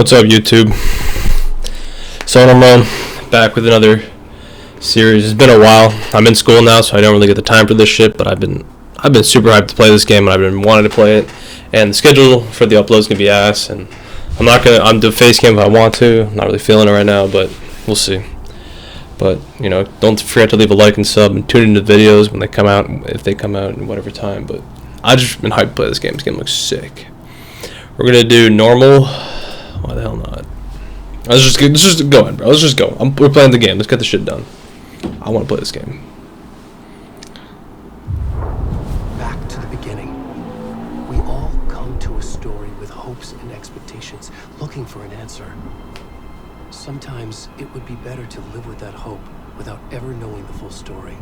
What's up, YouTube? So I'm back with another series. It's been a while. I'm in school now, so I don't really get the time for this shit. But I've been super hyped to play this game, and I've been wanting to play it. And the schedule for the uploads gonna be ass. And I'm doing face cam if I want to. I'm not really feeling it right now, but we'll see. But don't forget to leave a like and sub, and tune into the videos when they come out, if they come out in whatever time. But I just been hyped to play this game. This game looks sick. We're gonna do normal. Why the hell not? Let's just go in, bro. Let's just go. We're playing the game. Let's get the shit done. I want to play this game. Back to the beginning. We all come to a story with hopes and expectations, looking for an answer. Sometimes it would be better to live with that hope without ever knowing the full story.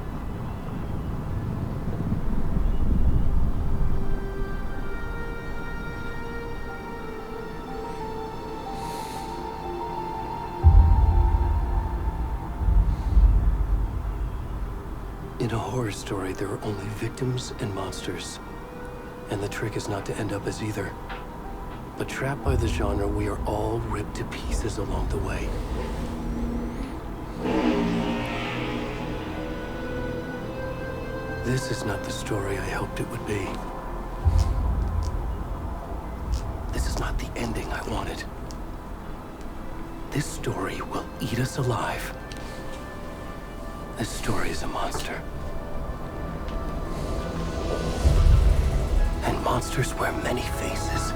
In a horror story, there are only victims and monsters. And the trick is not to end up as either. But trapped by the genre, we are all ripped to pieces along the way. This is not the story I hoped it would be. This is not the ending I wanted. This story will eat us alive. This story is a monster. And monsters wear many faces.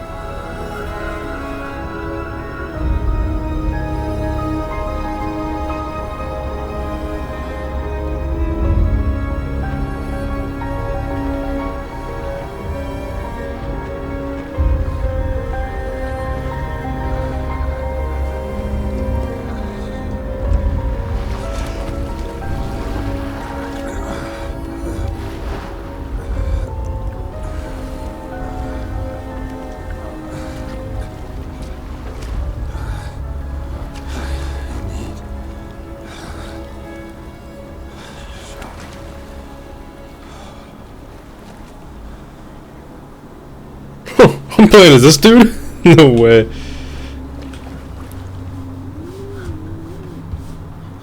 I'm playing as this dude? No way.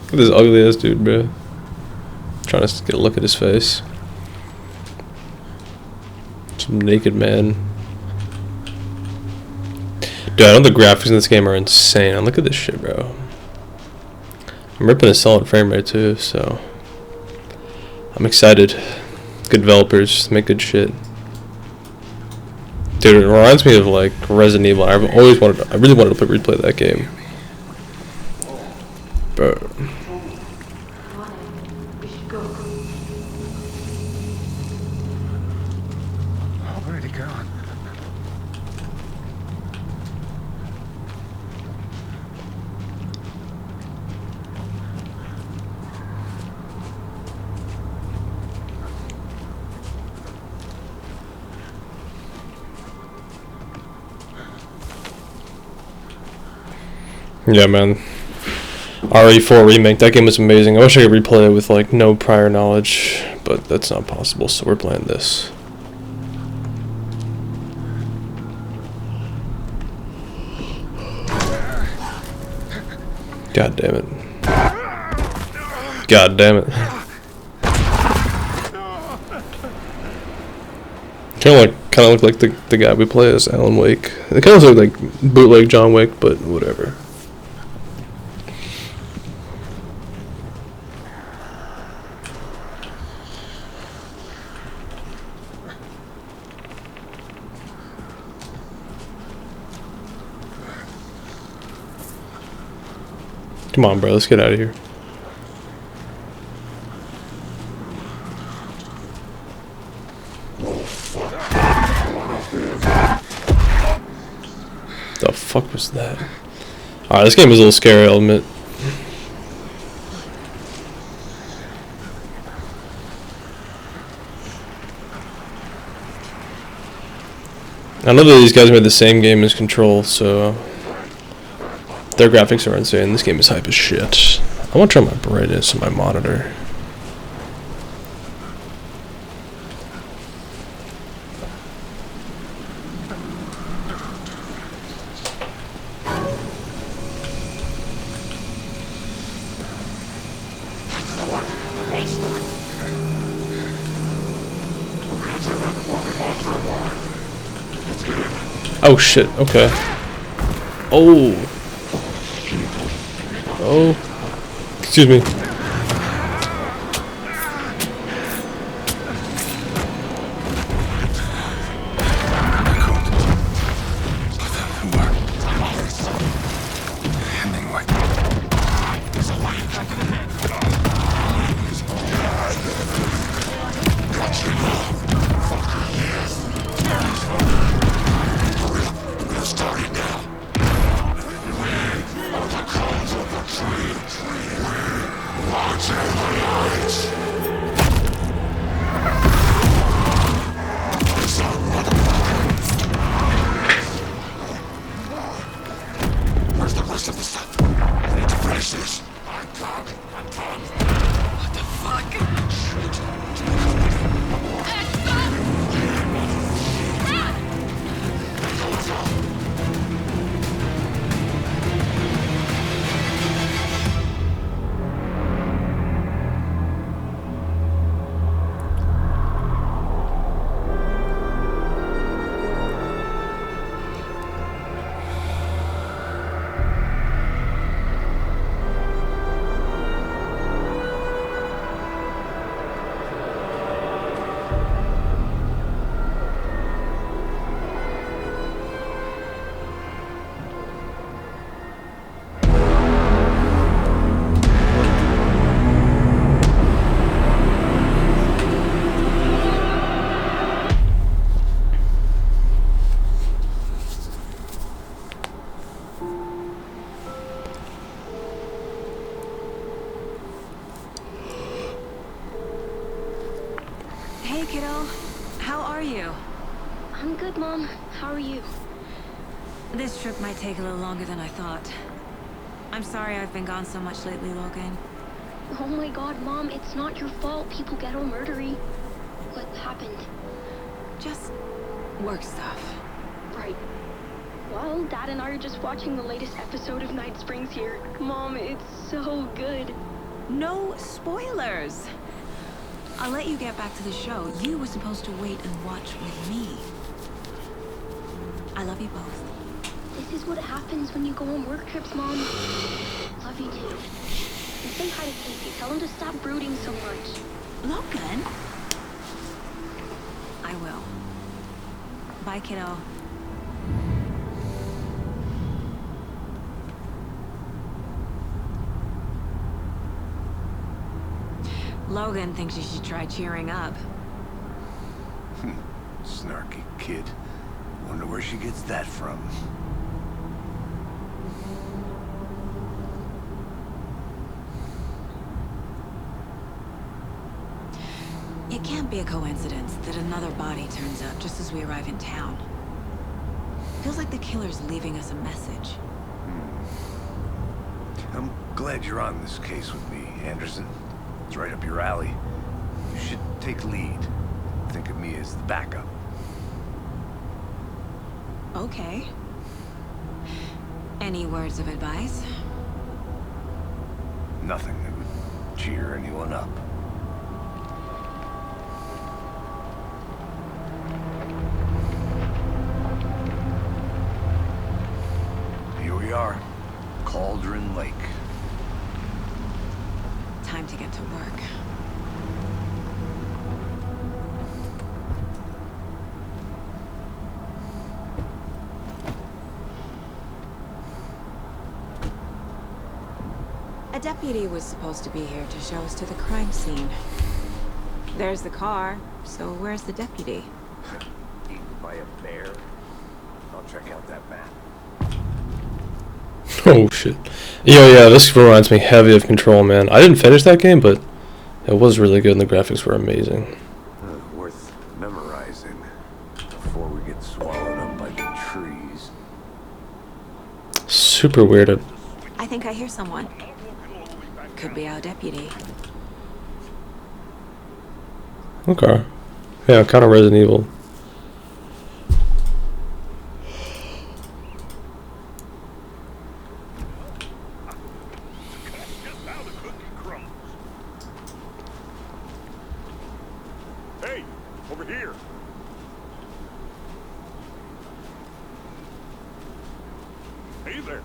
Look at this ugly ass dude, bro. Trying to get a look at his face. Some naked man. Dude, I know the graphics in this game are insane. Look at this shit, bro. I'm ripping a solid frame rate too, so I'm excited. Good developers make good shit. Dude, it reminds me of like Resident Evil. I really wanted to replay that game. Bro. Where'd it go? Yeah, man. RE4 remake. That game was amazing. I wish I could replay it with like no prior knowledge, but that's not possible. So we're playing this. God damn it. God damn it. Kind of look like the guy we play as, Alan Wake. It kind of looks like bootleg John Wick, but whatever. Come on, bro. Let's get out of here. The fuck was that? Alright, this game is a little scary, I'll admit. I know that these guys made the same game as Control, so their graphics are insane. This game is hype as shit. I want to try my brightness on my monitor. Oh shit, okay. Oh. Oh. Excuse me. Where's the rest of the stuff? I need to finish this. I'm done. What the Hey, kiddo. How are you? I'm good, Mom. How are you? This trip might take a little longer than I thought. I'm sorry I've been gone so much lately, Logan. Oh my god, Mom, it's not your fault people get all murdery. What happened? Just work stuff. Right. Well, Dad and I are just watching the latest episode of Night Springs here. Mom, it's so good. No spoilers! I'll let you get back to the show. You were supposed to wait and watch with me. I love you both. This is what happens when you go on work trips, Mom. Love you too. And say hi to Casey. Tell him to stop brooding so much. Logan? I will. Bye, kiddo. Logan thinks you should try cheering up. Snarky kid. Wonder where she gets that from. It can't be a coincidence that another body turns up just as we arrive in town. Feels like the killer's leaving us a message. I'm glad you're on this case with me, Anderson. It's right up your alley. You should take lead. Think of me as the backup. Okay. Any words of advice? Nothing that would cheer anyone up. Here we are. Cauldron Lake. Time to get to work. A deputy was supposed to be here to show us to the crime scene. There's the car, so where's the deputy? Eaten by a bear? I'll check out that map. Oh shit. Yo, yeah, this reminds me heavy of Control, man. I didn't finish that game, but it was really good and the graphics were amazing. Worth memorizing before we get swallowed up by the trees. Super weird. I think I hear someone. Could be our deputy. Okay. Yeah, kind of Resident Evil. Hey, over here. Hey there.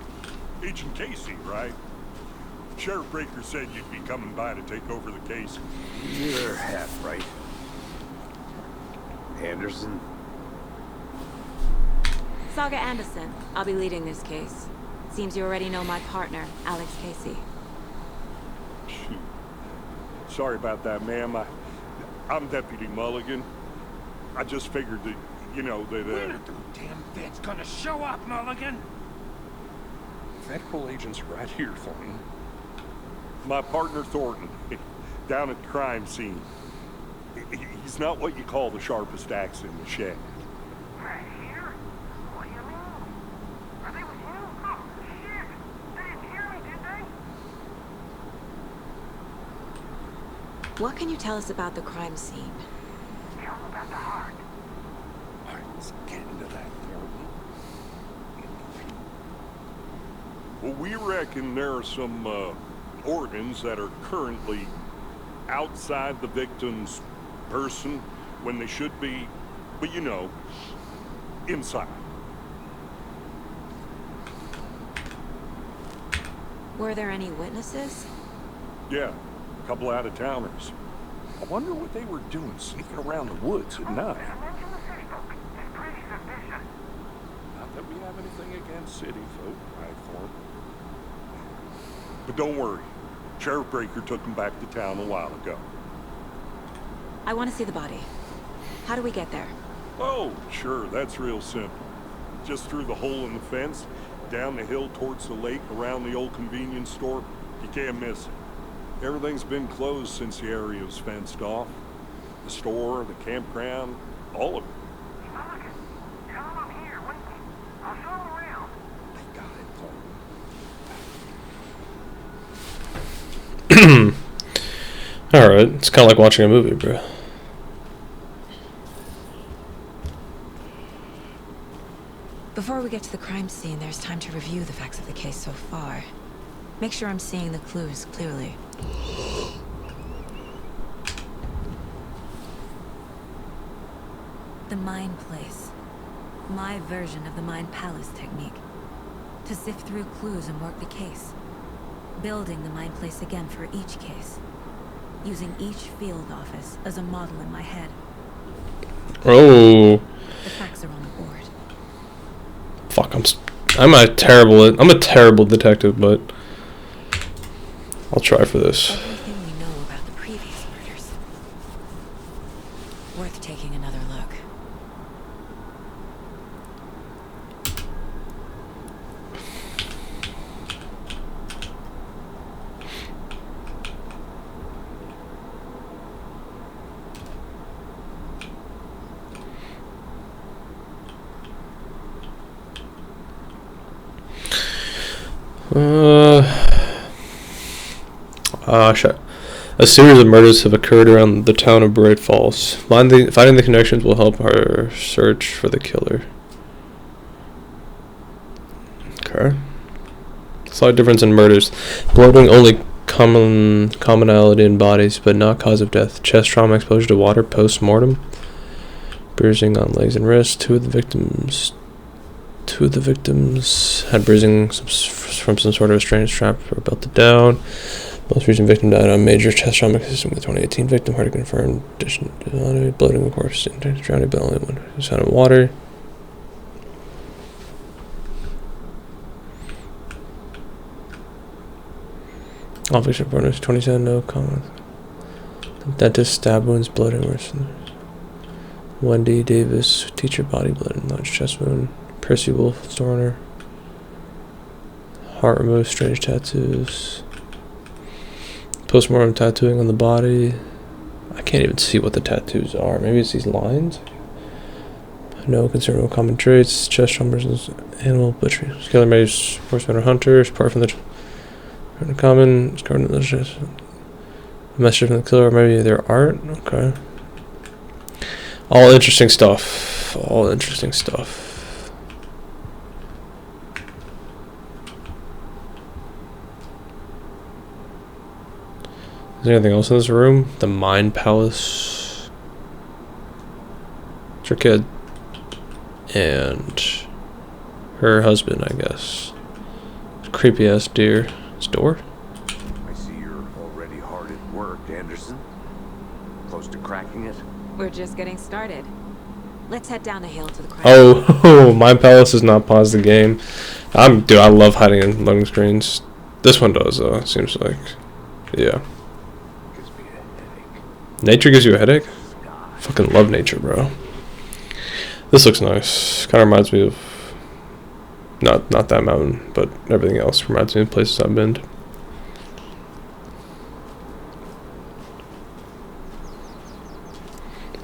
Agent Casey, right? Sheriff Breaker said you'd be coming by to take over the case. You're half right. Anderson? Saga Anderson. I'll be leading this case. Seems you already know my partner, Alex Casey. Shoot. Sorry about that, ma'am. I'm Deputy Mulligan. I just figured that, you know, that, When are those damn vets gonna show up, Mulligan? Federal agents are right here, Thornton. My partner, Thornton, down at the crime scene. He's not what you call the sharpest axe in the shed. Right here? What do you mean? Are they with you? Oh, shit! They didn't hear me, did they? What can you tell us about the crime scene? Tell them about the heart. All right, let's get into that, Thornton. Well, we reckon there are some, organs that are currently outside the victim's person when they should be, but you know, inside. Were there any witnesses? Yeah, a couple out-of-towners. I wonder what they were doing sneaking around the woods at night. Mention the city folk. It's pretty suspicious. Not that we have anything against city folk, right, Thornton? But don't worry. Sheriff Breaker took them back to town a while ago. I want to see the body. How do we get there? Oh, sure, that's real simple. Just through the hole in the fence, down the hill towards the lake, around the old convenience store. You can't miss it. Everything's been closed since the area was fenced off. The store, the campground, all of it. Mulligan, tell them I'm here, waiting. I'll show them around. They got it, Thornton. Alright, it's kind of like watching a movie, bro. Before we get to the crime scene, there's time to review the facts of the case so far. Make sure I'm seeing the clues clearly. The Mind Place. My version of the Mind Palace technique. To sift through clues and work the case. Building the Mind Place again for each case. Using each field office as a model in my head. Oh, The facts are on the board. fuck! I'm a terrible detective, but I'll try for this. Everything we know about the previous murders. Worth taking another look. A series of murders have occurred around the town of Bright Falls. Finding the connections will help our search for the killer. Okay. Slight difference in murders. Bloating only commonality in bodies, but not cause of death. Chest trauma, exposure to water, post-mortem. Bruising on legs and wrists. Two of the victims had bruising from some sort of strange trap or belted down. Most recent victim died on major chest trauma consistent with the 2018 victim. Hard to confirm. Addition to bloating, of course, drowning, but only one was found in water. All victim reports 27, no comments. Dentist, stab wounds, bloating, worse. Wendy Davis, teacher, body blood, large chest wound. Percy Wolf, store owner. Heart removed, strange tattoos. Postmortem tattooing on the body. I can't even see what the tattoos are. Maybe it's these lines? No concern with common traits. Chest trauma, animal butchery. Killer may sportsman or hunters. Apart from the common. It's covered in the chest. A message from the killer, or maybe their art. Okay. All interesting stuff. All interesting stuff. Is there anything else in this room? The Mind Palace. It's her kid. And her husband, I guess. creepy ass deer. It's door? I see you're already hard at work, Anderson. Close to cracking it? We're just getting started. Let's head down the hill to the crowd. Oh, Mind Palace does not pause the game. Dude, I love hiding in loading screens. This one does, though, it seems like. Yeah. Gives me a headache. Nature gives you a headache? Sky. Fucking love nature, bro. This looks nice. Kind of reminds me of not that mountain, but everything else reminds me of places I've been.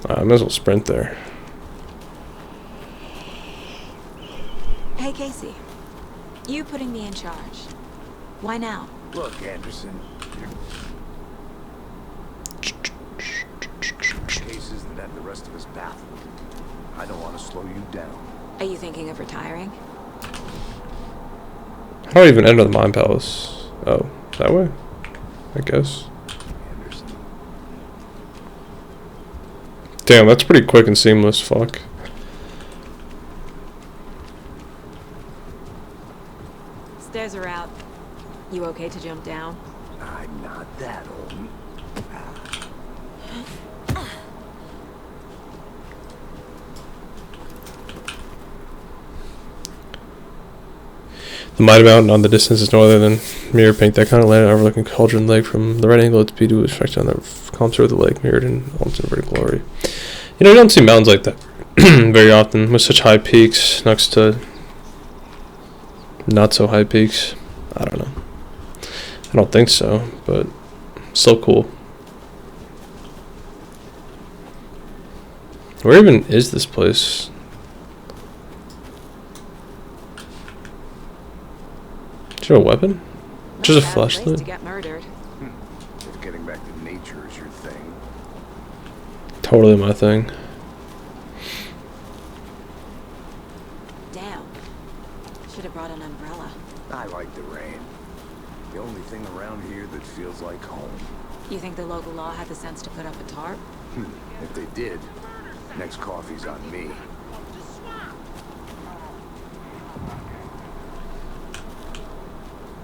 I might as well sprint there. Hey, Casey. You putting me in charge. Why now? Look, Anderson. Case isn't that the rest of us baffled. I don't want to slow you down. Are you thinking of retiring? How do I even enter the Mind Palace? Oh, that way? I guess. Anderson. Damn, that's pretty quick and seamless. Fuck. Stairs are out. You okay to jump down? I'm not that old. The Mighty Mountain on the distance is no other than mirror paint that kind of land overlooking Cauldron Lake. From the right angle, its beauty was reflected on the calm surface of the lake, mirrored in all its inverted glory. You know, you don't see mountains like that very often, with such high peaks next to not so high peaks. I don't know. I don't think so, but still cool. Where even is this place? Is there a weapon? Just a Not bad place flashlight? to get murdered. If getting back to nature is your thing. Totally my thing. Damn. Should have brought an umbrella. I like the rain. The only thing around here that feels like home. You think the local law had the sense to put up a tarp? If they did, next coffee's on me.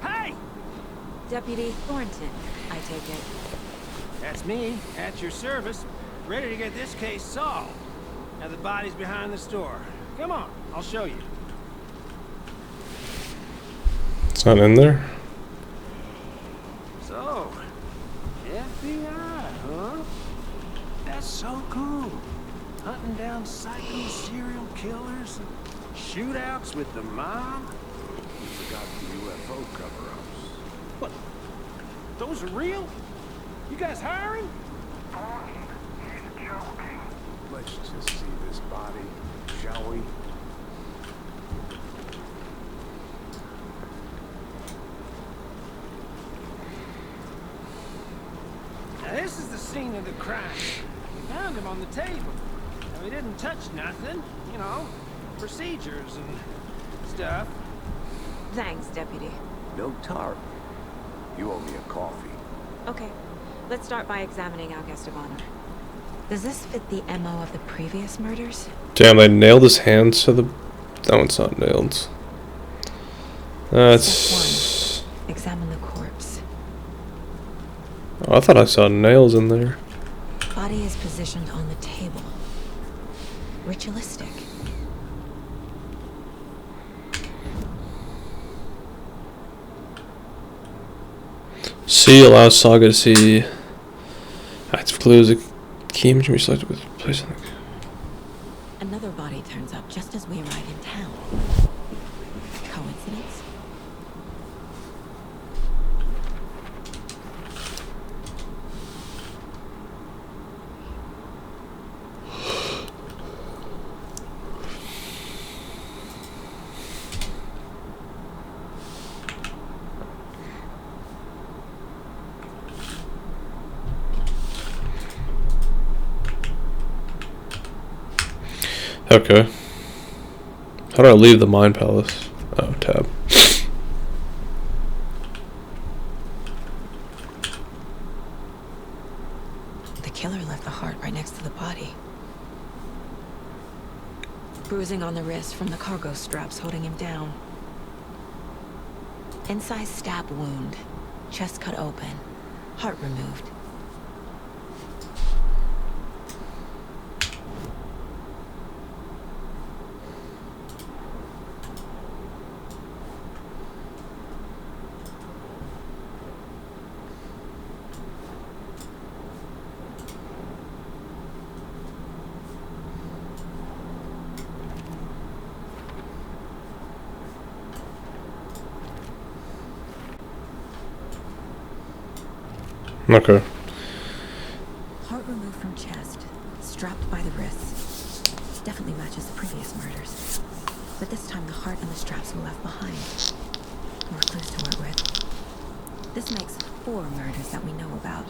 Hey! Deputy Thornton, I take it. That's me, at your service, ready to get this case solved. Now the body's behind the store. Come on, I'll show you. It's not in there? So, FBI, huh? That's so cool. Hunting down psycho serial killers and shootouts with the mob. You forgot the UFO cover-ups. What? Those are real? You guys hiring? Let's just see this body, shall we? Now this is the scene of the crime. We found him on the table. And we didn't touch nothing, you know, procedures and stuff. Thanks, Deputy. No tarp. You owe me a coffee. Okay, let's start by examining our guest of honor. Does this fit the MO of the previous murders? Damn, they nailed his hands to the... That one's not nailed. That's... Step 1. Examine the corpse. Oh, I thought I saw nails in there. Body is positioned on the table. Ritualistic. C allows Saga to see active clues. A key image can be selected with place on the... Another body turns up just as we arrive in town. Coincidence? Okay. How do I leave the Mind Palace? Oh, tab. The killer left the heart right next to the body. Bruising on the wrist from the cargo straps holding him down. Incised stab wound. Chest cut open. Heart removed. Okay. Heart removed from chest, strapped by the wrists. Definitely matches the previous murders. But this time the heart and the straps were left behind. More clues to work with. This makes 4 murders that we know about.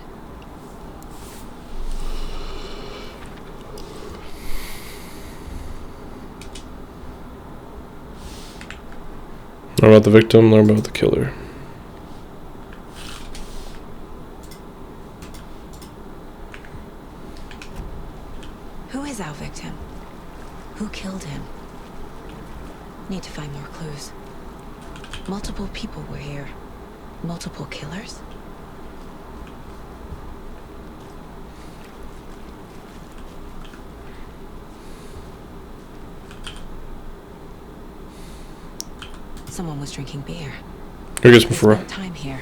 Learn about the victim, learn about the killer. Who is our victim? Who killed him? Need to find more clues. Multiple people were here. Multiple killers? Someone was drinking beer. Can we get some Spent time here,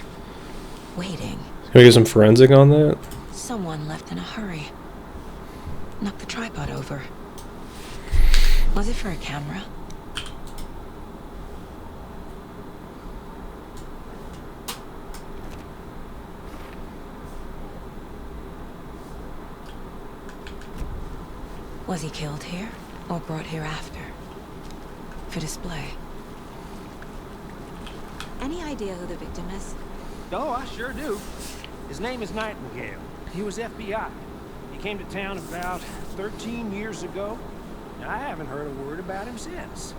waiting. Can we get some forensic on that? Someone left in a hurry. Knocked the tripod over. Was it for a camera? Was he killed here or brought here after? For display. Any idea who the victim is? Oh, I sure do. His name is Nightingale. He was FBI. He came to town about 13 years ago. And I haven't heard a word about him since.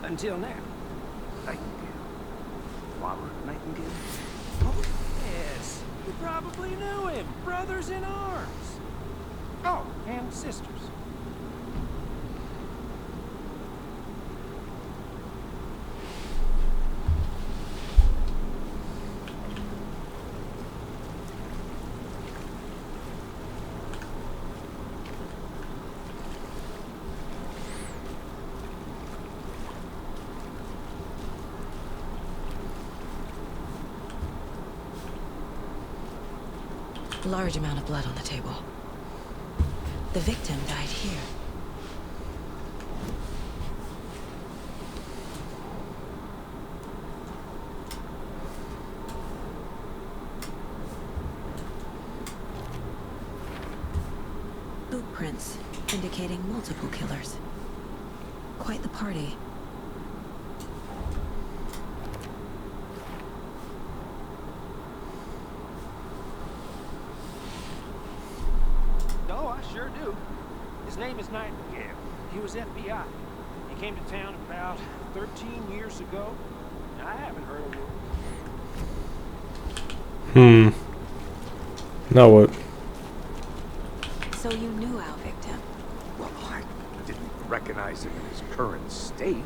Until now. Nightingale. Robert Nightingale? Oh, yes. You probably knew him. Brothers in arms. Oh, and sisters. Large amount of blood on the table. The victim died here. Footprints indicating multiple killers. Quite the party. Oh, I sure do. His name is Nightingale. He was FBI. He came to town about 13 years ago. And I haven't heard a word. Now what? So you knew our victim? Well, I didn't recognize him in his current state.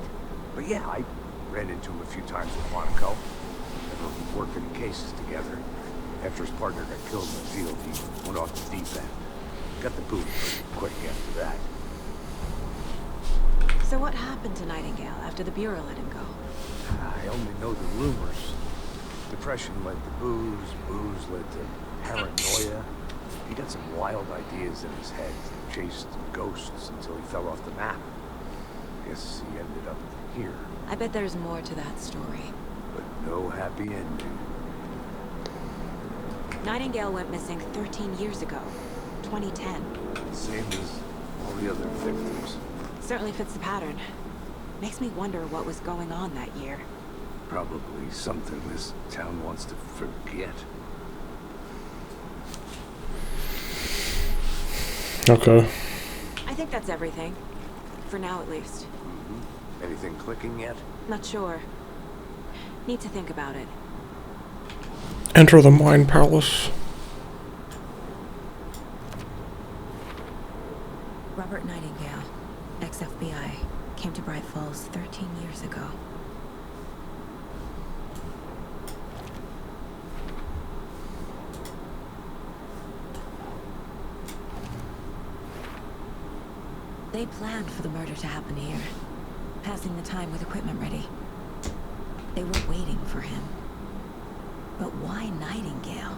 But yeah, I ran into him a few times with Monaco. Never worked any cases together. After his partner got killed in the field, he went off the deep end. Got the boot pretty quick after that. So what happened to Nightingale after the Bureau let him go? I only know the rumors. Depression led to booze, booze led to paranoia. He got some wild ideas in his head, chased ghosts until he fell off the map. Guess he ended up here. I bet there's more to that story. But no happy ending. Nightingale went missing 13 years ago. 2010. Same as all the other victims. Certainly fits the pattern. Makes me wonder what was going on that year. Probably something this town wants to forget. Okay. I think that's everything. For now, at least. Anything clicking yet? Not sure. Need to think about it. Enter the Mind Palace. Robert Nightingale, ex-FBI, came to Bright Falls 13 years ago. They planned for the murder to happen here, passing the time with equipment ready. They were waiting for him. But why Nightingale?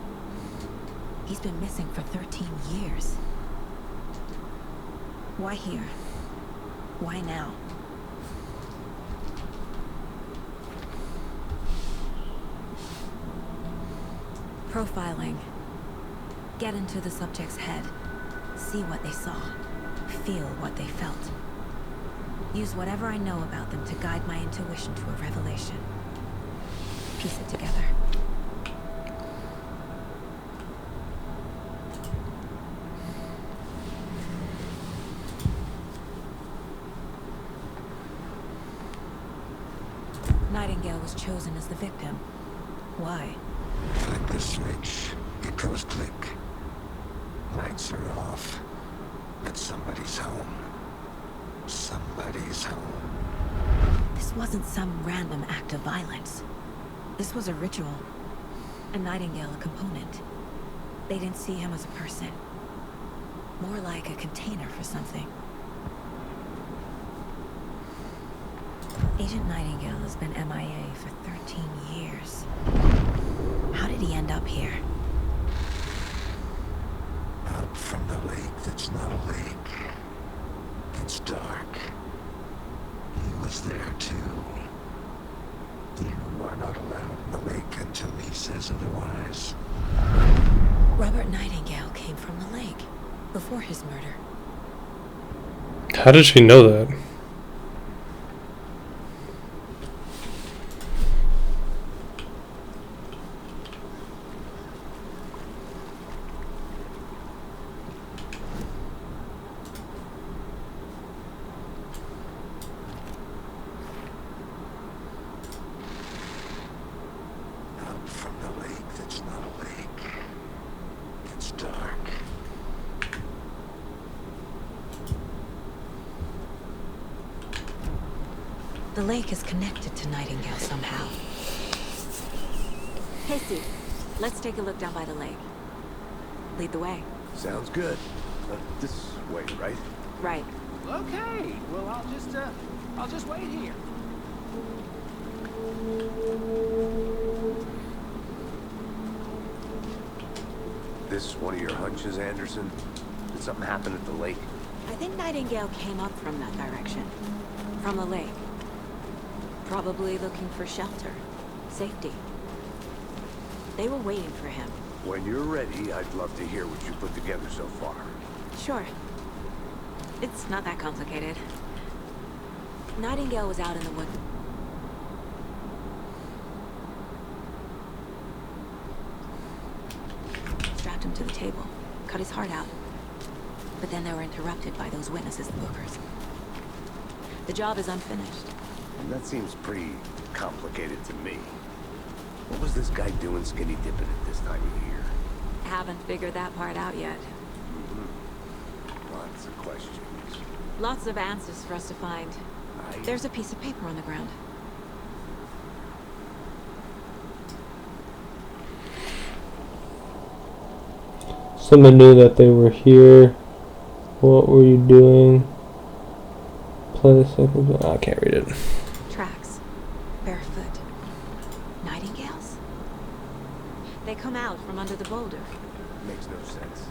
He's been missing for 13 years. Why here? Why now? Profiling. Get into the subject's head. See what they saw. Feel what they felt. Use whatever I know about them to guide my intuition to a revelation. Piece it together. Nightingale was chosen as the victim. Why? Flip the switch. It goes click. Lights are off. But somebody's home. Somebody's home. This wasn't some random act of violence. This was a ritual. And Nightingale a component. They didn't see him as a person. More like a container for something. Agent Nightingale has been MIA for 13 years. How did he end up here? Up from the lake that's not a lake. It's dark. He was there too. You are not allowed in the lake until he says otherwise. Robert Nightingale came from the lake before his murder. How did she know that? Up from the lake that's not a lake. It's dark. The lake is connected to Nightingale somehow. Hey, Steve. Let's take a look down by the lake. Lead the way. Sounds good. This way, right? Right. Okay, well, I'll just wait here. This one of your hunches, Anderson? Did something happen at the lake? I think Nightingale came up from that direction. From the lake. Probably looking for shelter. Safety. They were waiting for him. When you're ready, I'd love to hear what you put together so far. Sure. It's not that complicated. Nightingale was out in the woods. Strapped him to the table. Cut his heart out. But then they were interrupted by those witnesses, the Bookers. The job is unfinished. And that seems pretty complicated to me. What was this guy doing skinny dipping at this time of year? Haven't figured that part out yet. Lots of questions. Lots of answers for us to find. There's a piece of paper on the ground. Someone knew that they were here. What were you doing? Play the second. I can't read it. Tracks. Barefoot. Nightingales? They come out from under the boulder. Makes no sense.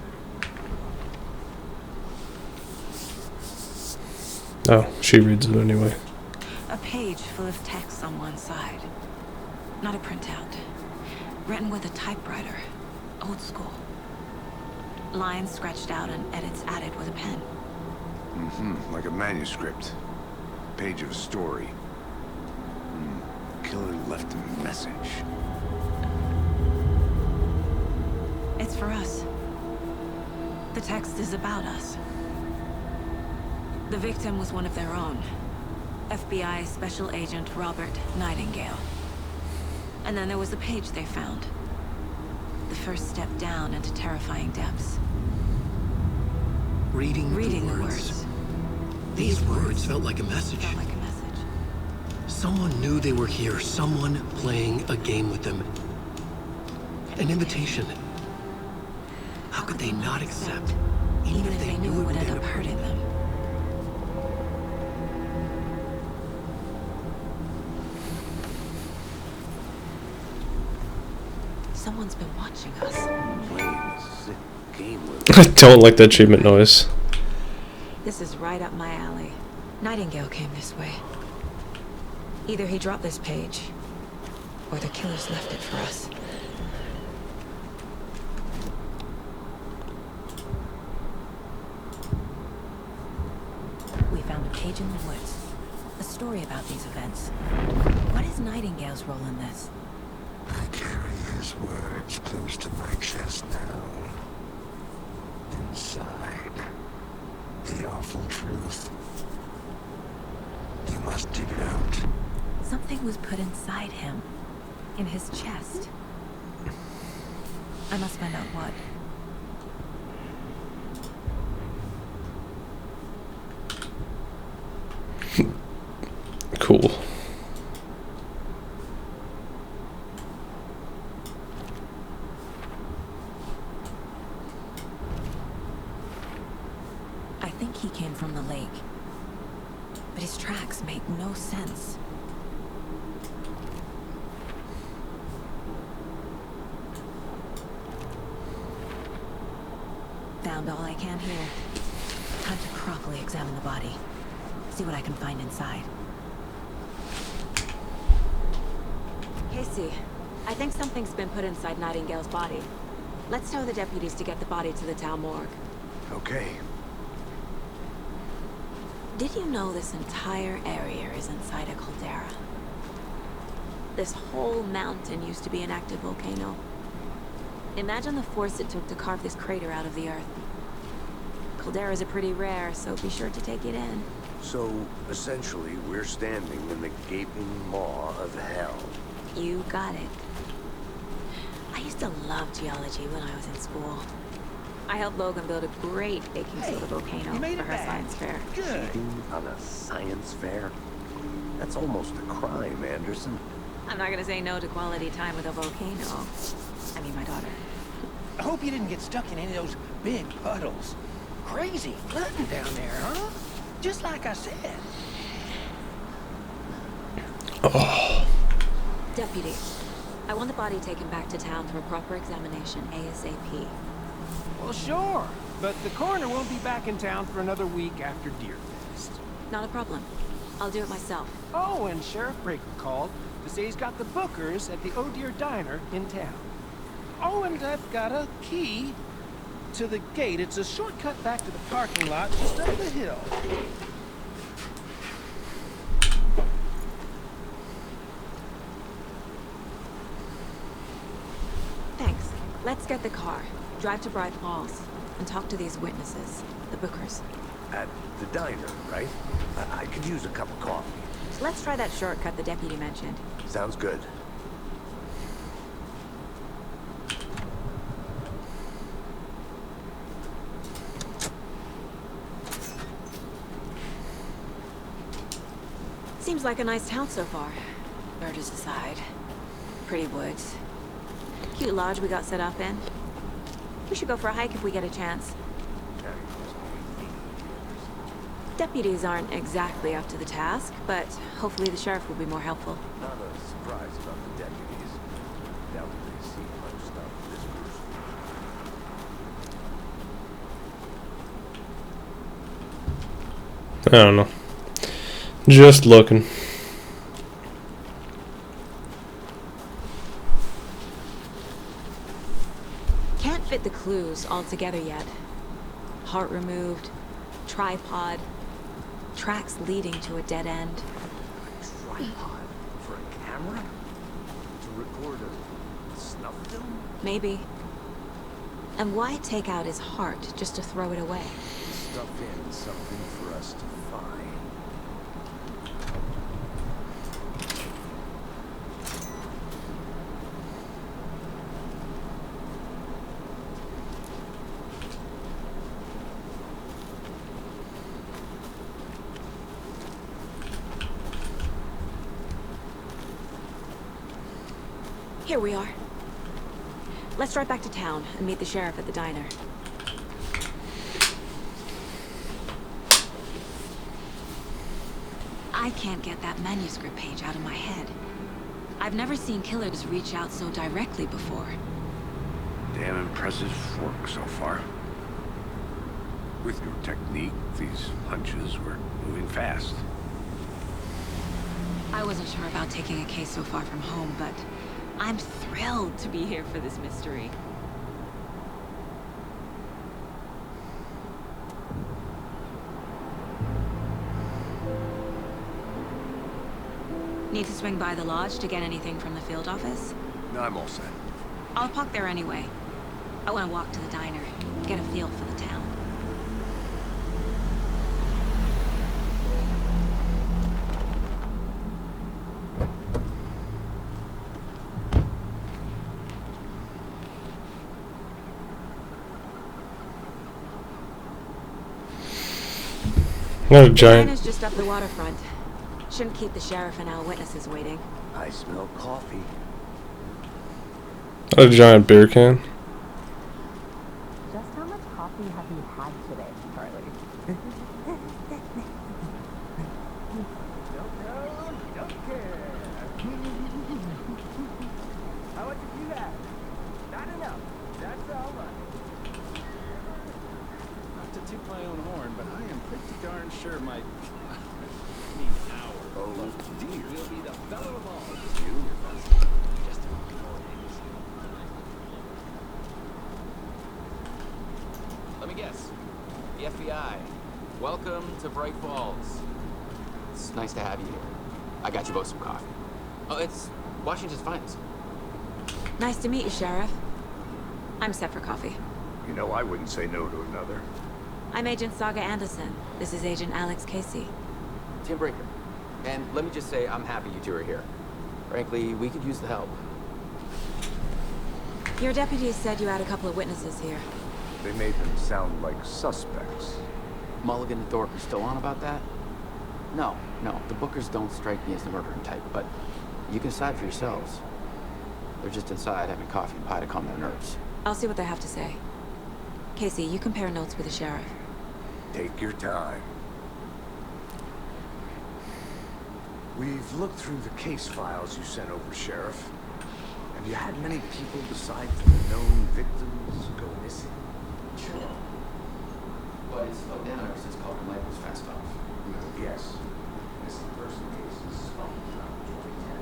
Oh, she reads it anyway. A page full of text on one side. Not a printout. Written with a typewriter. Old school. Lines scratched out and edits added with a pen. Like a manuscript. Page of a story. Killer left a message. It's for us. The text is about us. The victim was one of their own. FBI Special Agent Robert Nightingale. And then there was the page they found. The first step down into terrifying depths. Reading the the words. These words felt like a message. Felt like a message. Someone knew they were here. Someone playing a game with them. An invitation. How could they not accept? Even if they knew it would end up hurting them. Someone's been watching us. Playing a sick game with I don't like that achievement noise. This is right up my alley. Nightingale came this way. Either he dropped this page, or the killers left it for us. We found a page in the woods. A story about these events. What is Nightingale's role in this? I carry his words close to my chest now. Inside, the awful truth. You must dig it out. Something was put inside him. In his chest. I must find out what. Cool. I think he came from the lake. But his tracks make no sense. Found all I can here. Time to properly examine the body. See what I can find inside. Casey, I think something's been put inside Nightingale's body. Let's tell the deputies to get the body to the town morgue. Okay. Did you know this entire area is inside a caldera? This whole mountain used to be an active volcano. Imagine the force it took to carve this crater out of the earth. Calderas are pretty rare, so be sure to take it in. So, essentially, we're standing in the gaping maw of hell. You got it. I used to love geology when I was in school. I helped Logan build a great baking soda volcano you made for it her back. science fair. Good. On a science fair? That's almost a crime, Anderson. I'm not gonna say no to quality time with a volcano. I mean, my daughter. I hope you didn't get stuck in any of those big puddles. Crazy flooding down there, huh? Just like I said. Deputy, I want the body taken back to town for a proper examination ASAP. Well, sure. But the coroner won't be back in town for another week after Deer Fest. Not a problem. I'll do it myself. Oh, and Sheriff Breaker called to say he's got the bookers at the Oh Deer Diner in town. Oh, and I've got a key to the gate. It's a shortcut back to the parking lot just up the hill. Thanks. Let's get the car, drive to Bright Falls, and talk to these witnesses, the bookers. At the diner, right? I could use a cup of coffee. Let's try that shortcut the deputy mentioned. Sounds good. Seems like a nice town so far. Murders aside. Pretty woods. Cute lodge we got set up in. We should go for a hike if we get a chance. Deputies aren't exactly up to the task, but hopefully the sheriff will be more helpful. Not a surprise about the deputies. Doubt they see much stuff this gruesome. I don't know. Just looking. Can't fit the clues all together yet. Heart removed, tripod, tracks leading to a dead end. Tripod for a camera? To record a snuff film? Maybe. And why take out his heart just to throw it away? Stuff in something for us to find. Here we are. Let's drive back to town and meet the sheriff at the diner. I can't get that manuscript page out of my head. I've never seen killers reach out so directly before. Damn impressive work so far. With your technique, these hunches were moving fast. I wasn't sure about taking a case so far from home, but I'm thrilled to be here for this mystery. Need to swing by the lodge to get anything from the field office? No, I'm all set. I'll park there anyway. I want to walk to the diner, get a feel for the town. What a The giant. diner's just up the waterfront. Shouldn't keep the sheriff and our witnesses waiting. I smell coffee. What a giant beer can. Just how much coffee have you had today, Charlie? Don't care. How much have you had? Not enough. That's all right. Not to toot my own horn, but I am pretty darn sure my... Oh, dear. will be the fellow of all. You? Just about 4 days. Let me guess. The FBI. Welcome to Bright Falls. It's nice to have you here. I got you both some coffee. Oh, it's Washington's finest. Nice to meet you, Sheriff. I'm set for coffee. You know, I wouldn't say no to another. I'm Agent Saga Anderson. This is Agent Alex Casey. Tim Breaker. And let me just say, I'm happy you two are here. Frankly, we could use the help. Your deputies said you had a couple of witnesses here. They made them sound like suspects. Mulligan and Thorpe are still on about that? No, the Bookers don't strike me as the murdering type, but you can decide for yourselves. They're just inside having coffee and pie to calm their nerves. I'll see what they have to say. Casey, you compare notes with the sheriff. Take your time. We've looked through the case files you sent over, Sheriff. Have you had many people besides the known victims go missing? Sure. But it's slowed down ever since Culver Lake was fenced off. Yes. Missing person cases spiked around 2010.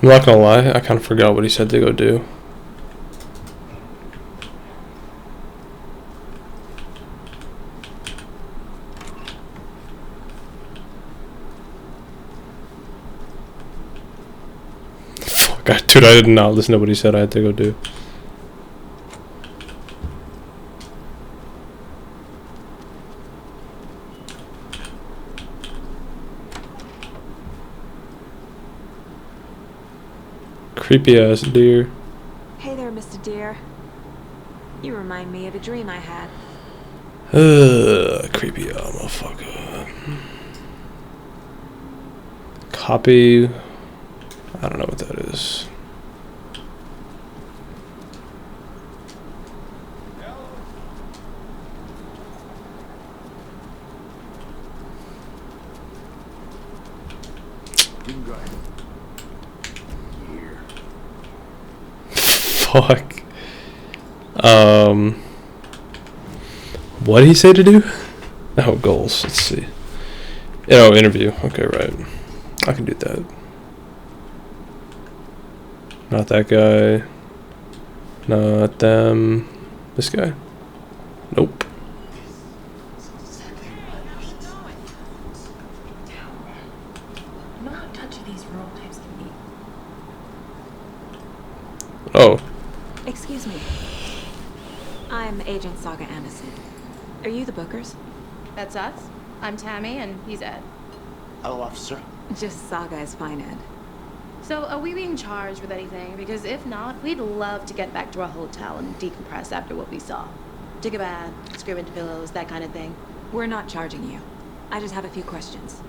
I'm not gonna lie, I kind of forgot what he said to go do. Fuck, dude, I did not listen to what he said I had to go do. Creepy ass deer. Hey there, Mr. Deer. You remind me of a dream I had. Creepy motherfucker. Copy. I don't know what that is. You can go ahead. Here. Fuck. What did he say to do? Oh, goals. Let's see. Oh, interview. Okay, right. I can do that. Not that guy. Not them. This guy. Nope. You know how touchy these rural types can be. Oh. Excuse me. I'm Agent Saga Anderson. Are you the Bookers? That's us. I'm Tammy, and he's Ed. Hello, officer. Just Saga is fine, Ed. So, are we being charged with anything? Because if not, we'd love to get back to our hotel and decompress after what we saw. Take a bath, scream into pillows, that kind of thing. We're not charging you. I just have a few questions.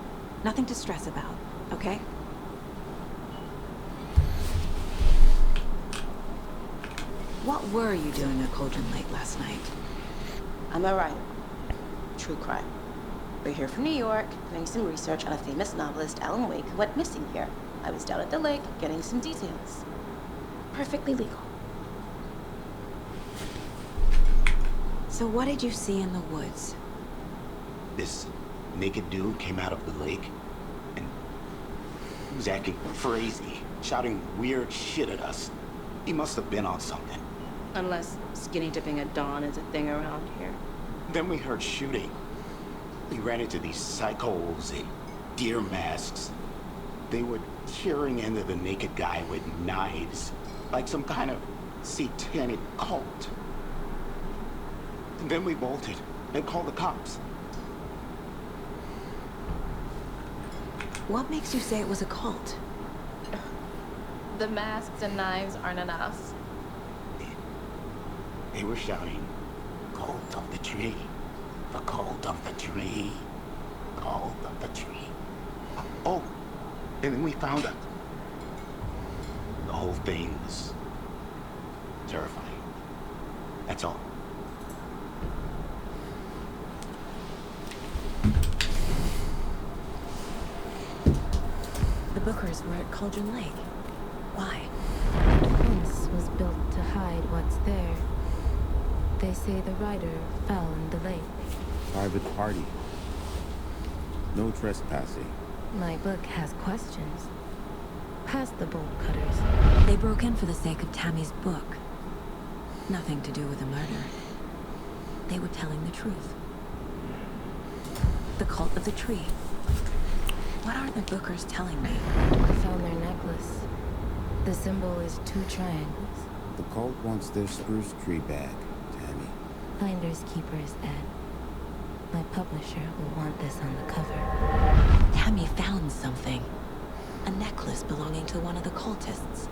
Nothing to stress about, okay? What were you doing at Cauldron Lake last night? I'm a writer. True crime. We're here from New York, doing some research on a famous novelist, Alan Wake, who went missing here. I was down at the lake, getting some details. Perfectly legal. So what did you see in the woods? This naked dude came out of the lake, and he was acting crazy, shouting weird shit at us. He must have been on something. Unless skinny dipping at dawn is a thing around here. Then we heard shooting. We ran into these psychos in deer masks. They were tearing into the naked guy with knives, like some kind of satanic cult. And then we bolted and called the cops. What makes you say it was a cult? The masks and knives aren't enough. They were shouting, "Cult of the tree, the cult of the tree, cult of the tree." Oh, and then we found it. The whole thing was terrifying. That's all. The Bookers were at Cauldron Lake. Why? The fence was built to hide what's there. They say the rider fell in the lake. Private party. No trespassing. My book has questions. Past the bolt cutters. They broke in for the sake of Tammy's book. Nothing to do with the murder. They were telling the truth. The cult of the tree. What are the Bookers telling me? I found their necklace. The symbol is 2 triangles. The cult wants their spruce tree back, Tammy. Finders keepers, Ed. My publisher will want this on the cover. Tammy found something. A necklace belonging to one of the cultists.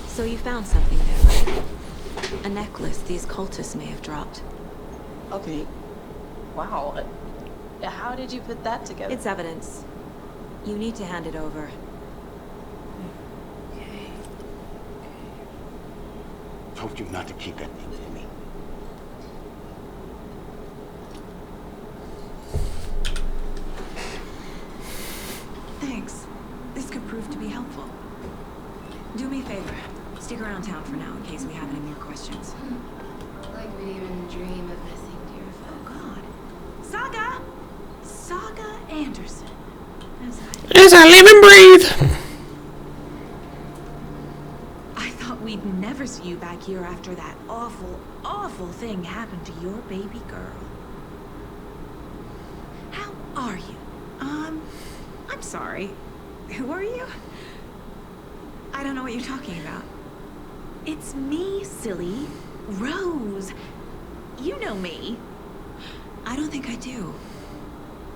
So you found something there, right? A necklace these cultists may have dropped. Okay. Wow. How did you put that together? It's evidence. You need to hand it over. Told you not to keep that thing to me. Thanks. This could prove to be helpful. Do me a favor. Stick around town for now in case we have any more questions. Like we'd even dream of missing dear folk. Oh, God. Saga! Saga Anderson. As I live and breathe. I thought we'd never see you back here after that awful, awful thing happened to your baby girl. How are you? I'm sorry. Who are you? I don't know what you're talking about. It's me, silly. Rose. You know me. I don't think I do.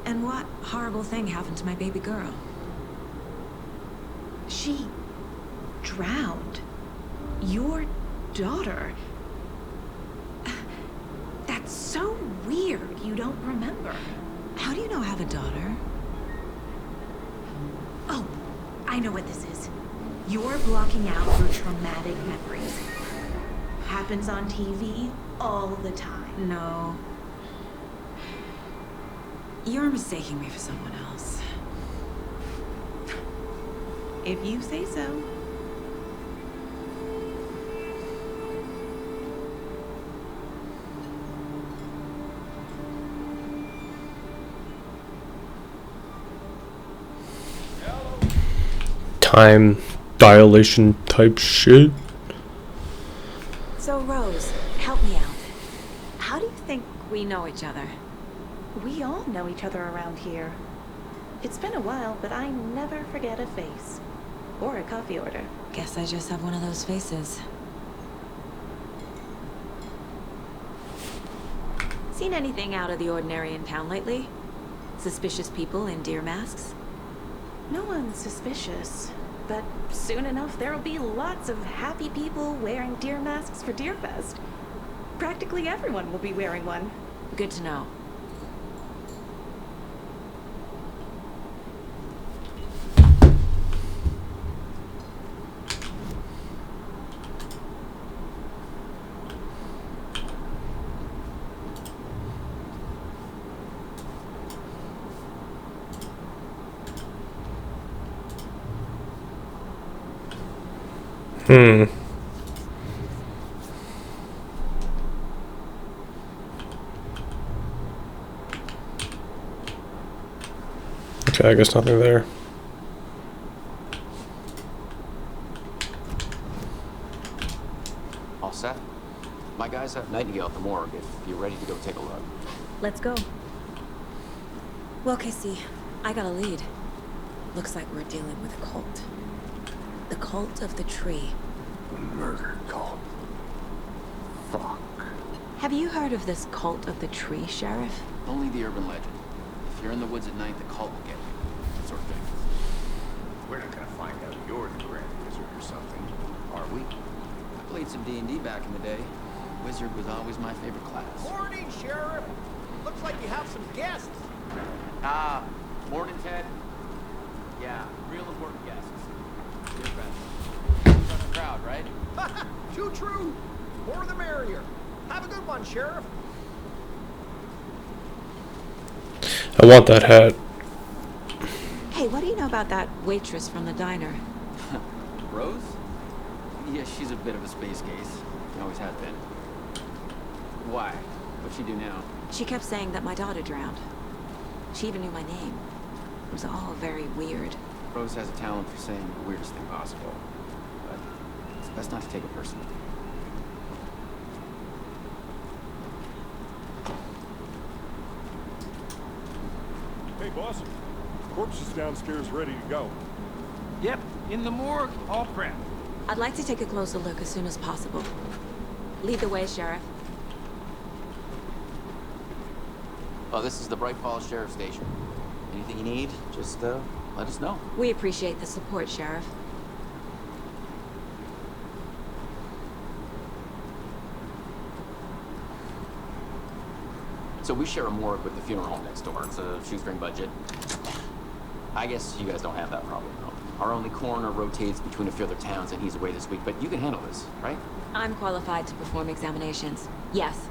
And what horrible thing happened to my baby girl? She drowned. Your daughter. That's so weird you don't remember. How do you know I have a daughter? Oh, I know what this is. You're blocking out your traumatic memories. Happens on TV all the time. No. You're mistaking me for someone else. If you say so. Time dilation type shit. So, Rose, help me out. How do you think we know each other? We all know each other around here. It's been a while, but I never forget a face. Or a coffee order. Guess I just have one of those faces. Seen anything out of the ordinary in town lately? Suspicious people in deer masks? No one's suspicious. But soon enough, there'll be lots of happy people wearing deer masks for Deerfest. Practically everyone will be wearing one. Good to know. Okay, I guess nothing there. All set? My guys have Nightingale at the morgue if you're ready to go take a look. Let's go. Well, Casey, I got a lead. Looks like we're dealing with a cult. The cult of the tree. A murder cult. Fuck. Have you heard of this cult of the tree, Sheriff? Only the urban legend. If you're in the woods at night, the cult will get you. That sort of thing. We're not gonna find out you're the Grand Wizard or something, are we? I played some D&D back in the day. Wizard was always my favorite class. Morning, Sheriff. Looks like you have some guests. Ah, morning, Ted. Yeah, real important guests. Dear friends. Such a crowd, right? Too true. More the merrier. Have a good one, Sheriff. I want that hat. Hey, what do you know about that waitress from the diner? Rose? Yeah, she's a bit of a space case. She always has been. Why? What'd she do now? She kept saying that my daughter drowned. She even knew my name. It was all very weird. Rose has a talent for saying the weirdest thing possible. But it's best not to take it personally. Hey, boss. Corpse is downstairs ready to go. Yep, in the morgue, all prepped. I'd like to take a closer look as soon as possible. Lead the way, Sheriff. Oh, this is the Bright Falls Sheriff Station. Anything you need, just let us know. We appreciate the support, Sheriff. So we share a morgue with the funeral home next door. It's a shoestring budget. I guess you guys don't have that problem, though. Our only coroner rotates between a few other towns, and he's away this week. But you can handle this, right? I'm qualified to perform examinations. Yes.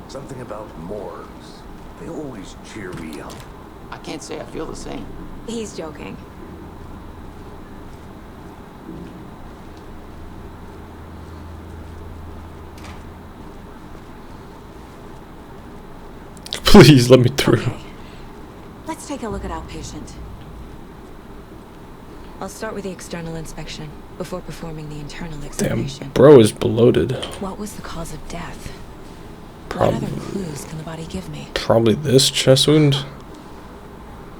Something about morgues. They always cheer me up. I can't say I feel the same. He's joking. Please let me through. Okay. Let's take a look at outpatient. I'll start with the external inspection before performing the internal examination. Damn, bro is bloated. What was the cause of death? Probably, what other clues can the body give me? Probably this chest wound.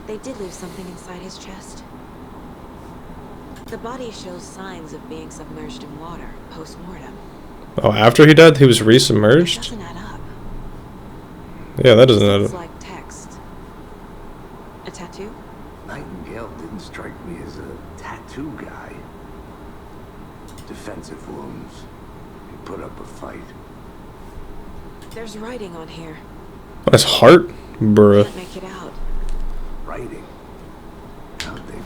They did leave something inside his chest. The body shows signs of being submerged in water post-mortem. Oh, after he died, he was resubmerged? Doesn't add up. Yeah, that doesn't add It's up. like text. A tattoo? Nightingale didn't strike me as a tattoo guy. Defensive wounds. He put up a fight. There's writing on here. That's heart? Bruh. Can't make it out. Writing? How'd they?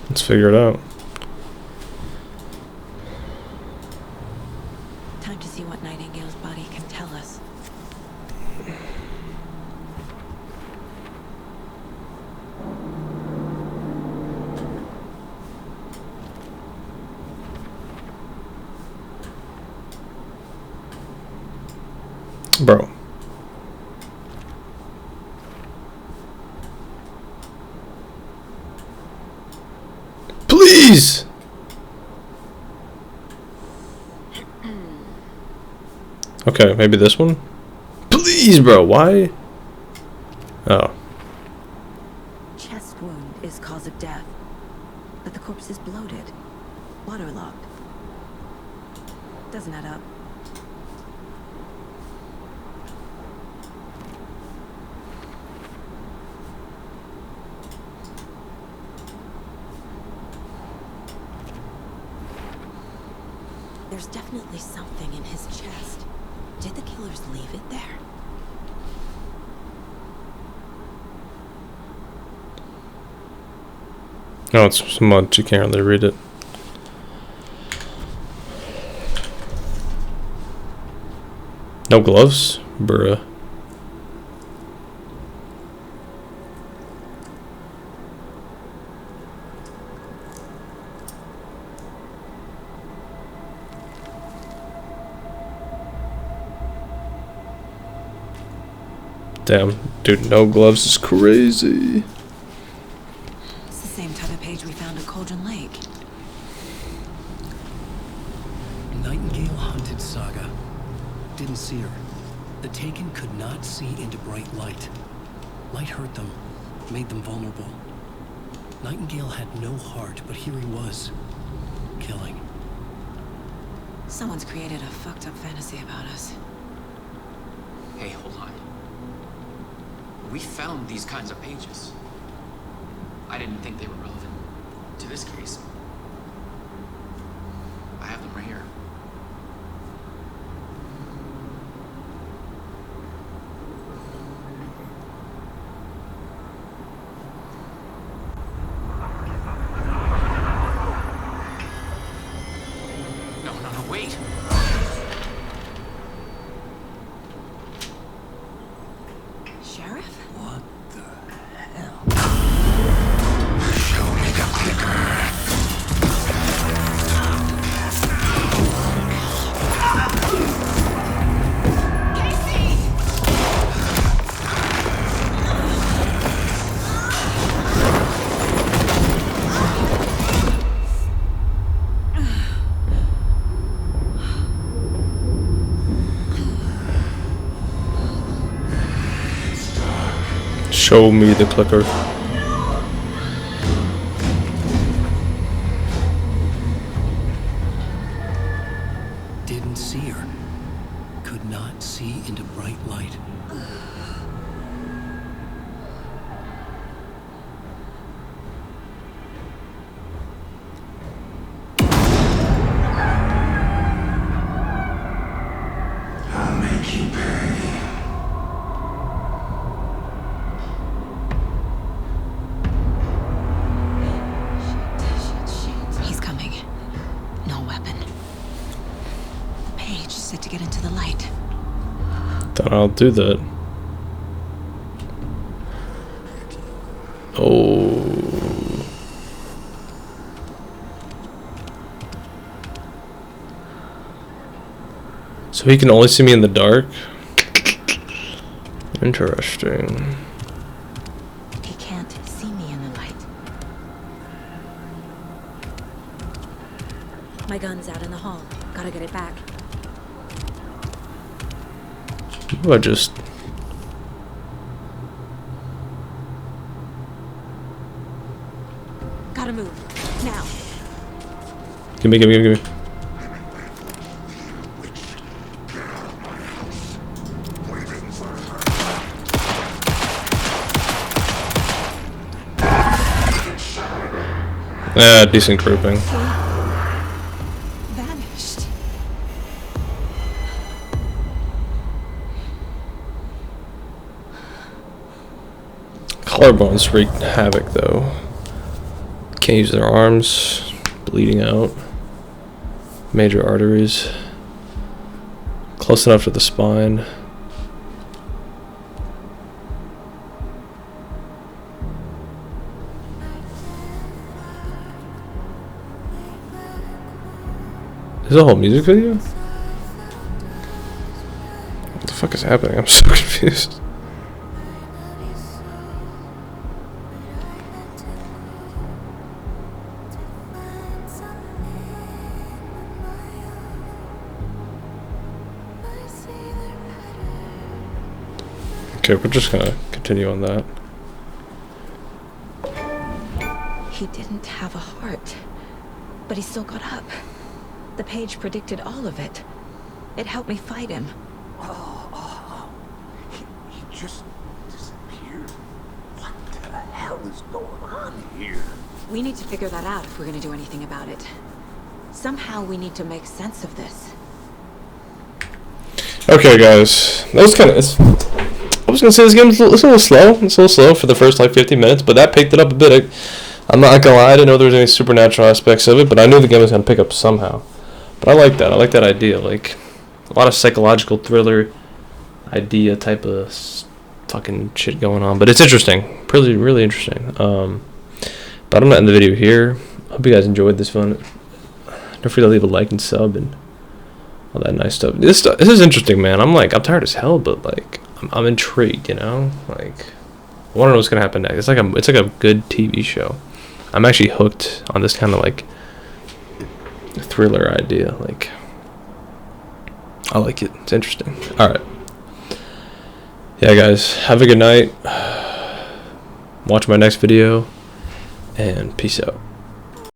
Let's figure it out. Time to see what Nightingale's body can tell us. Bro. Please! Okay, maybe this one? Please, bro, why? Oh. Chest wound is cause of death, but the corpse is bloated, waterlogged. Doesn't add up. There's definitely something in his chest. Did the killers leave it there? No, it's smudged. You can't really read it. No gloves? Bruh. Damn, dude, no gloves is crazy. It's the same type of page we found at Cauldron Lake. Nightingale hunted Saga. Didn't see her. The Taken could not see into bright light. Light hurt them, made them vulnerable. Nightingale had no heart, but here he was, killing. Someone's created a fucked up fantasy about us. Hey, hold on. We found these kinds of pages. I didn't think they were relevant to this case. I have them right here. No, wait! Sheriff? What the hell? Show me the clicker. Show me the clicker. Didn't see her. Could not see into bright light. I'll make you pay. He's coming. No weapon. Page said to get into the light. Then I'll do that. Oh. So he can only see me in the dark? Interesting. He can't see me in the light. My gun's out in the hall. Gotta get it back. Ooh, I just... Gotta move. Now. Gimme. Yeah, decent grouping. Vanished. Collarbones wreak havoc though. Can't use their arms. Bleeding out. Major arteries. Close enough to the spine. Is this a whole music video? What the fuck is happening? I'm so confused. Okay, we're just gonna continue on that. He didn't have a heart, but he still got up. The page predicted all of it. It helped me fight him. He just disappeared. What the hell is going on here? We need to figure that out if we're gonna do anything about it. Somehow we need to make sense of this. Okay, guys, that was kind of. I was gonna say this game's a little slow. It's a little slow for the first like 50 minutes, but that picked it up a bit. I'm not gonna lie, I didn't know there was any supernatural aspects of it, but I knew the game was gonna pick up somehow. But I like that. I like that idea. Like a lot of psychological thriller idea type of fucking shit going on. But it's interesting, really interesting. But I'm not in the video here. Hope you guys enjoyed this one. Don't forget to leave a like and sub and all that nice stuff. This is interesting, man. I'm tired as hell, but like I'm intrigued, you know. Like I want to know what's gonna happen next. It's like a good TV show. I'm actually hooked on this kind of like thriller idea. Like I like it. It's interesting. All right. Yeah, guys. Have a good night. Watch my next video, and peace out.